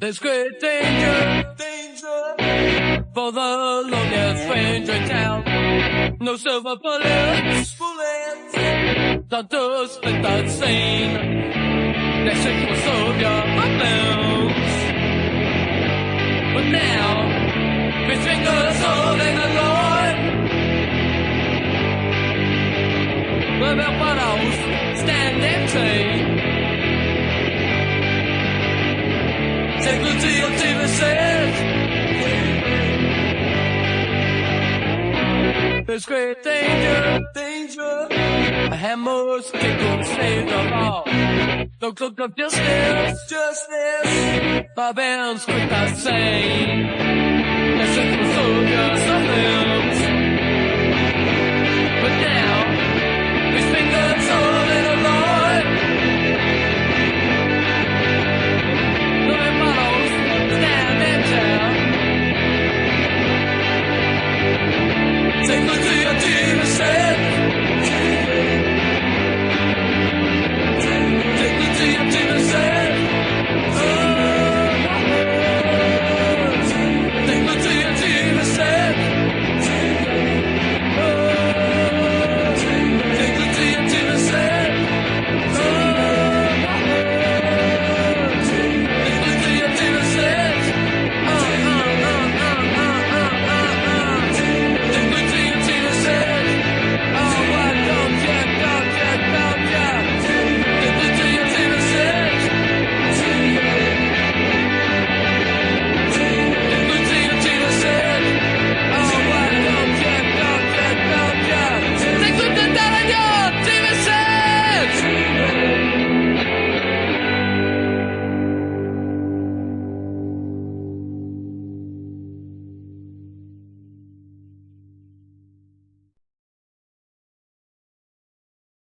There's great danger, for the lonely stranger town. No silver bullets, don't split that scene. That shit will solve your problems. But now, between us holding the Lord, the bottles stand empty. Take the to your TV set. There's great danger. A hammer's kick will save the law. Don't look up justice. Barbarians quick as saying.